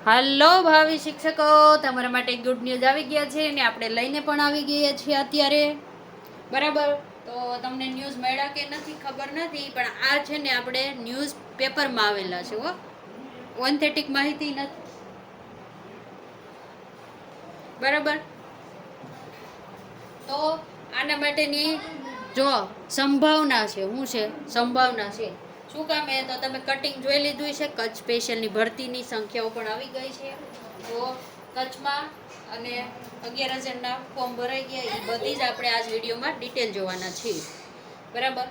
હાલો ભાવિ શિક્ષકો, તમારા માટે ગુડ ન્યૂઝ આવી ગયા છે અને આપણે લઈને પણ આવી ગયા છીએ અત્યારે. બરાબર, તો તમને ન્યૂઝ મળ્યા કે નથી ખબર નથી, પણ આ છે ને આપણે ન્યૂઝ પેપરમાં આવેલા છે. ઓથેન્ટિક માહિતી નથી. બરાબર, તો આના માટેની જો સંભાવના છે. શું છે? સંભાવના છે. શું કામ એ તો તમે કટિંગ જોઈ લીધું છે. કચ્છ સ્પેશિયલની ભરતીની સંખ્યાઓ પણ આવી ગઈ છે. તો કચ્છમાં અને 11,000ના ફોર્મ ભરાઈ ગયા. એ બધી જ આપણે આ વિડીયોમાં ડિટેલ જોવાના છીએ. બરાબર,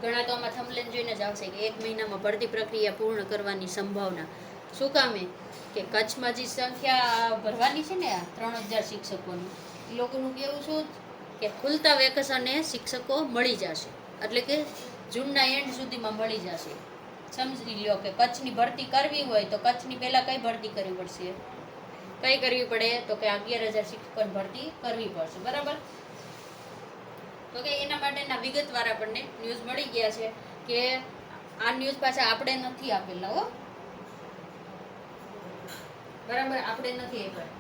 ઘણા તો આમાં થંબનેલ જોઈને જ આવશે કે 1 મહિનામાં ભરતી પ્રક્રિયા પૂર્ણ કરવાની સંભાવના. શું કામે કે કચ્છમાં જે સંખ્યા ભરવાની છે ને, આ 3,000 શિક્ષકોની, એ લોકોનું કેવું શું કે ખુલતા વેકેશને શિક્ષકો મળી જશે, એટલે કે જૂનના એન્ડ સુધીમાં મળી જશે. સમજી લ્યો કે કચ્છની ભરતી કરવી હોય તો કચ્છની પહેલાં કઈ ભરતી કરવી પડશે? કઈ કરવી પડે? તો કે 11,000 શિક્ષકોની ભરતી કરવી પડશે. બરાબર, તો કે એના માટેના વિગતવાર આપણને ન્યૂઝ મળી ગયા છે કે આ ન્યૂઝ પાછા આપણે નથી આપેલા. બરાબર, આપણે નથી આપ્યા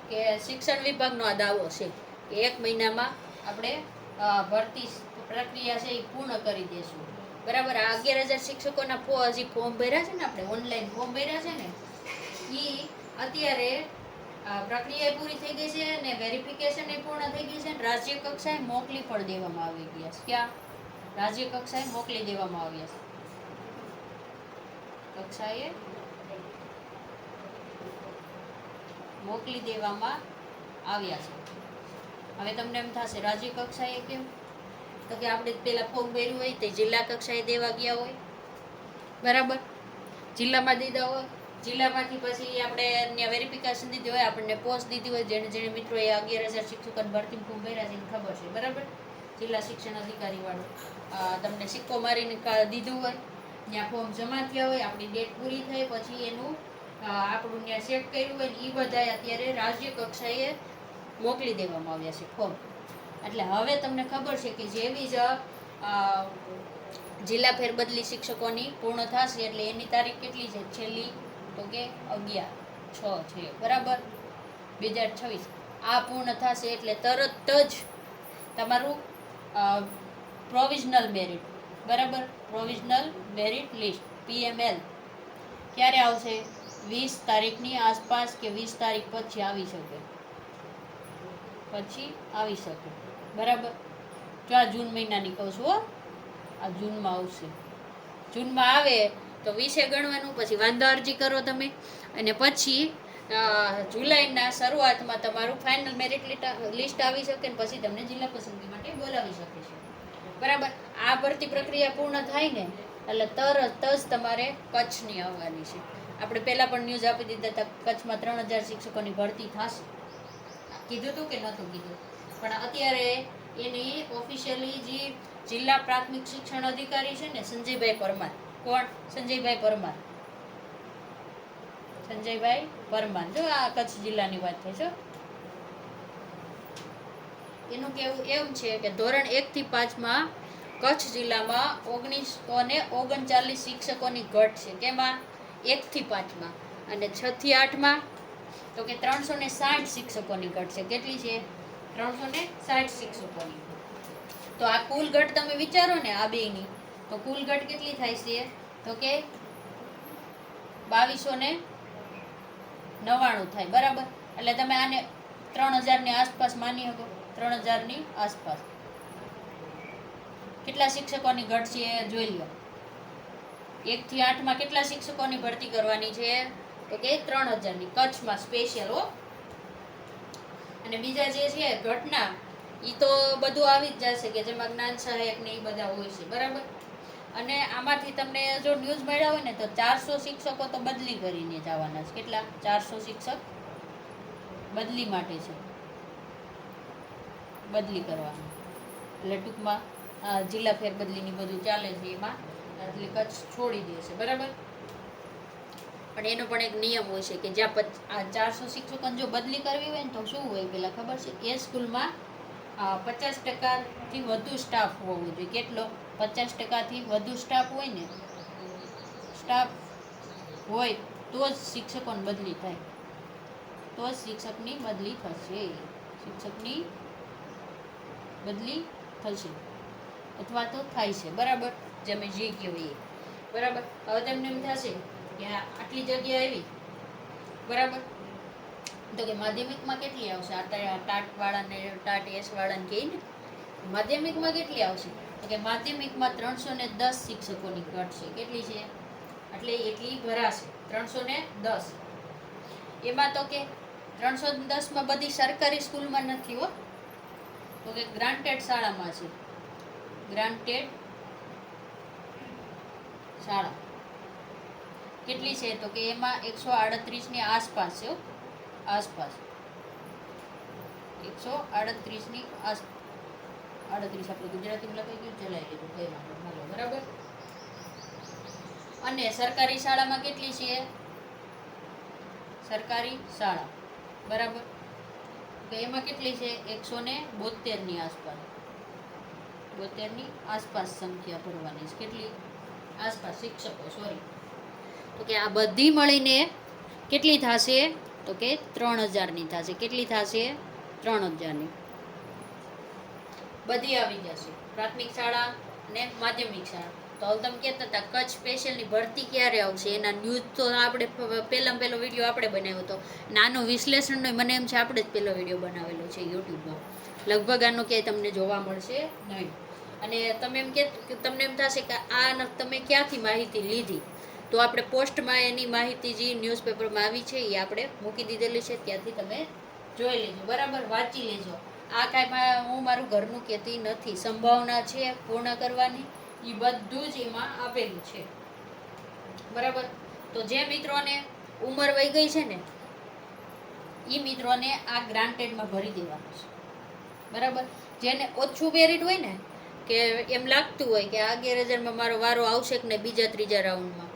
કે શિક્ષણ વિભાગનો આ દાવો છે કે 1 મહિનામાં આપણે ભરતી પ્રક્રિયા છે એ પૂર્ણ કરી દેશું. બરાબર, આ 11,000 શિક્ષકોના હજી ફોર્મ ભર્યા છે ને, આપણે ઓનલાઈન ફોર્મ ભર્યા છે ને, એ અત્યારે પ્રક્રિયા પૂરી થઈ ગઈ છે અને વેરિફિકેશન એ પૂર્ણ થઈ ગઈ છે અને રાજ્ય કક્ષાએ મોકલી પણ દેવામાં આવી ગયા છે. ક્યાં? રાજ્ય કક્ષાએ મોકલી દેવામાં આવ્યા છે. કક્ષાએ મોકલી દેવામાં આવ્યા છે. હવે તમને એમ થશે રાજ્ય કક્ષાએ કેમ? તો કે આપણે પેલા ફોર્મ ભર્યું હોય તે જિલ્લા કક્ષાએ દેવા ગયા હોય. બરાબર, જિલ્લામાં દીધા હોય, જિલ્લામાંથી પછી આપણે ત્યાં વેરિફિકેશન દીધી હોય, આપણને પોસ્ટ દીધી હોય. જેને મિત્રોએ 11,000 શિક્ષકોની ભરતી ફોર્મ ભર્યા છે એને ખબર છે. બરાબર, જિલ્લા શિક્ષણ અધિકારી વાળો તમને સિક્કો મારીને દીધું હોય, ત્યાં ફોર્મ જમા થયા હોય, આપણી ડેટ પૂરી થઈ પછી એનું આપણું ત્યાં સેટ કર્યું હોય, એ બધા અત્યારે રાજ્ય કક્ષાએ મોકલી દેવામાં આવ્યા છે ફોર્મ. એટલે હવે તમને ખબર છે કે જેવી જ જિલ્લા ફેરબદલી શિક્ષકોની પૂર્ણ થશે એટલે એની તારીખ કેટલી છે? છેલ્લી તો કે 11/6 છે. બરાબર, 2026 આ પૂર્ણ થશે એટલે તરત જ તમારું પ્રોવિઝનલ મેરિટ, બરાબર, પ્રોવિઝનલ મેરિટ લિસ્ટ PML ક્યારે આવશે? 20 તારીખની આસપાસ કે 20 તારીખ પછી આવી શકે. બરાબર, જો આ જૂન મહિનાની કહું છું, આ જૂનમાં આવશે. જૂનમાં આવે તો 20 ગણવાનું, પછી વાંધા અરજી કરો તમે, અને પછી જુલાઈના શરૂઆતમાં તમારું ફાઇનલ મેરિટ લિસ્ટ આવી શકે ને પછી તમને જિલ્લા પસંદગી માટે બોલાવી શકે છે. બરાબર, આ ભરતી પ્રક્રિયા પૂર્ણ થાય ને એટલે તરત જ તમારે કચ્છની આવવાની છે. આપણે પહેલાં પણ ન્યૂઝ આપી દીધા હતા, કચ્છમાં 3,000 શિક્ષકોની ભરતી થશે. કીધું હતું કે નહોતું કીધું? પણ અત્યારે એની ઓફિશિયલી જે જિલ્લા પ્રાથમિક શિક્ષણ અધિકારી છે ને, સંજયભાઈ પરમાર. કોણ? સંજયભાઈ પરમાર. સંજયભાઈ પરમાર, જો આ કચ્છ જિલ્લાની વાત થઈ છે. એનું કેવું એમ છે કે ધોરણ 1 થી 5માં કચ્છ જિલ્લામાં 1939 શિક્ષકોની ઘટ છે. કેમાં? 1 થી 5માં. અને 6 થી 8માં તો કે 360 શિક્ષકોની ઘટ છે. કેટલી છે? 360 શિક્ષકોની. તો આ કુલ ઘટ તમે વિચારો ને આ બેની, તો કુલ ઘટ કેટલી થાય છે? તો કે 2299 થાય. બરાબર, એટલે તમે આને 3,000ની આસપાસ માની શકો. 3,000ની આસપાસ કેટલા શિક્ષકોની ઘટ છે જોઈ લો. 1 થી 8માં કેટલા શિક્ષકોની ભરતી કરવાની છે? તો કે 3,000ની, કચ્છમાં સ્પેશિયલ. અને બીજા જે છે ઘટના, એ તો બધું આવી જ જશે કે જેમાં જ્ઞાન સહાયક ને એ બધા હોય છે. બરાબર, અને આમાંથી તમને જો ન્યૂઝ મળ્યા હોય ને તો 400 શિક્ષકો તો બદલી કરીને જવાના છે. કેટલા? 400 શિક્ષક બદલી માટે છે, બદલી કરવાનું. એટલે ટૂંકમાં જિલ્લા ફેરબદલીની બધું ચાલે છે એમાં, એટલે કચ્છ છોડી દેશે. બરાબર, પણ એનો પણ એક નિયમ હોય છે કે જ્યાં આ 400 શિક્ષકોને જો બદલી કરવી હોય ને તો શું હોય પેલા ખબર છે? એ સ્કૂલમાં 50% વધુ સ્ટાફ હોવો જોઈએ. કેટલો? 50%થી વધુ સ્ટાફ હોય ને, સ્ટાફ હોય તો જ શિક્ષકોની બદલી થાય, તો જ શિક્ષકની બદલી થશે, શિક્ષકની બદલી થશે અથવા તો થાય છે. બરાબર, જે અમે જે કહેવાય એ. બરાબર, હવે તમને એમ થશે કે આટલી જગ્યા આવી, બરાબર, તો કે માધ્યમિકમાં કેટલી આવશે? આ ટાટ વાળાને, ટાટ એસ વાળાને કહે ને, માધ્યમિકમાં કેટલી આવશે? તો કે માધ્યમિકમાં 310 શિક્ષકોની ઘટ છે. કેટલી છે? એટલે એટલી ભરાશે 310. એમાં તો કે 310માં બધી સરકારી સ્કૂલમાં નથી હો, તો કે ગ્રાન્ટેડ શાળામાં છે. ગ્રાન્ટેડ શાળા કેટલી છે? તો કે એમાં 138 ની આસપાસ છે, આસપાસ 138 ની 38 આપણે ગુજરાતીમાં લખાઈ ગયું, ચલાવી લીધું, કઈ વાંધો હાલો. બરાબર, અને સરકારી શાળામાં કેટલી છે? સરકારી શાળા, બરાબર, તો એમાં કેટલી છે? 172 ની આસપાસ, 72 ની આસપાસ સંખ્યા ભરવાની છે. કેટલી આસપાસ શિક્ષકો? સોરી, તો કે આ બધી મળીને કેટલી થશે? તો કે 3000 ની થશે. કેટલી થશે? 3000 ની બધી આવી જશે, પ્રાથમિક શાળા અને માધ્યમિક શાળા. તો હવે તમે કહેતા હતા કચ્છ સ્પેશિયલની ભરતી ક્યારે આવશે, એના ન્યૂઝ તો આપણે પહેલો વિડીયો આપણે બનાવ્યો હતો. નાનો વિશ્લેષણનો મને એમ છે આપણે જ પહેલો વિડીયો બનાવેલો છે યુટ્યુબમાં. લગભગ આનો ક્યાંય તમને જોવા મળશે નહીં. અને તમે એમ કે તમને એમ થશે કે આ તમે ક્યાંથી માહિતી લીધી, તો આપણે પોસ્ટમાં એની માહિતી જે ન્યૂઝપેપરમાં આવી છે એ આપણે મૂકી દીધેલી છે, ત્યાંથી તમે જોઈ લેજો. બરાબર, વાંચી લેજો. આ કાંઈ હું મારું ઘરનું કહેતી નથી, સંભાવના છે પૂર્ણ કરવાની, એ બધું જ એમાં આપેલું છે. બરાબર, તો જે મિત્રોને ઉંમર વહી ગઈ છે ને એ મિત્રોને આ ગ્રાન્ટેડમાં ભરી દેવાનું છે. બરાબર, જેને ઓછું મેરિટ હોય ને, કે એમ લાગતું હોય કે આ 11,000માં મારો વારો આવશે કે ને બીજા ત્રીજા રાઉન્ડમાં,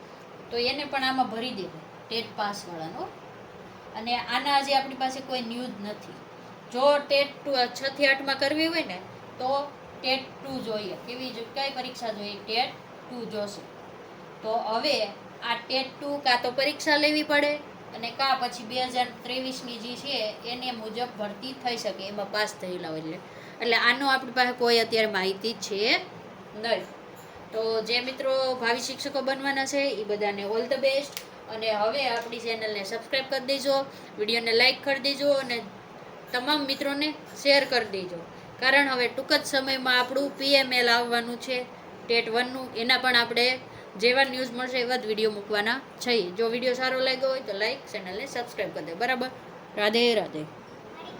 તો એને પણ આમાં ભરી દેવું, ટેટ પાસ વાળાનો. અને આના આજે આપણી પાસે કોઈ ન્યૂઝ નથી. જો ટેટ 6 થી 8માં કરવી હોય ને તો ટેટ 2 જોઈએ. કેવી કઈ પરીક્ષા જોઈએ? ટેટ 2 જોશે. તો હવે આ ટેટ 2 કાં તો પરીક્ષા લેવી પડે અને કાં પછી 2023ની જે છે એને મુજબ ભરતી થઈ શકે, એમાં પાસ થયેલા હોય. એટલે આનો આપણી પાસે કોઈ અત્યારે માહિતી છે નહીં. તો જે મિત્રો ભાવિ શિક્ષકો બનવાના છે એ બધાને ઓલ ધ બેસ્ટ. અને હવે આપણી ચેનલને સબસ્ક્રાઈબ કરી દેજો, વિડીયોને લાઈક કરી દેજો અને તમામ મિત્રોને શેર કરી દેજો. કારણ હવે ટૂંક જ સમયમાં આપણું PML આવવાનું છે ટેટ 1નું. એના પણ આપણે જેવા ન્યૂઝ મળશે એવા જ વિડીયો મૂકવાના છીએ. જો વિડીયો સારો લાગ્યો હોય તો લાઈક, ચેનલને સબસ્ક્રાઈબ કરી દે. બરાબર, રાધે રાધે.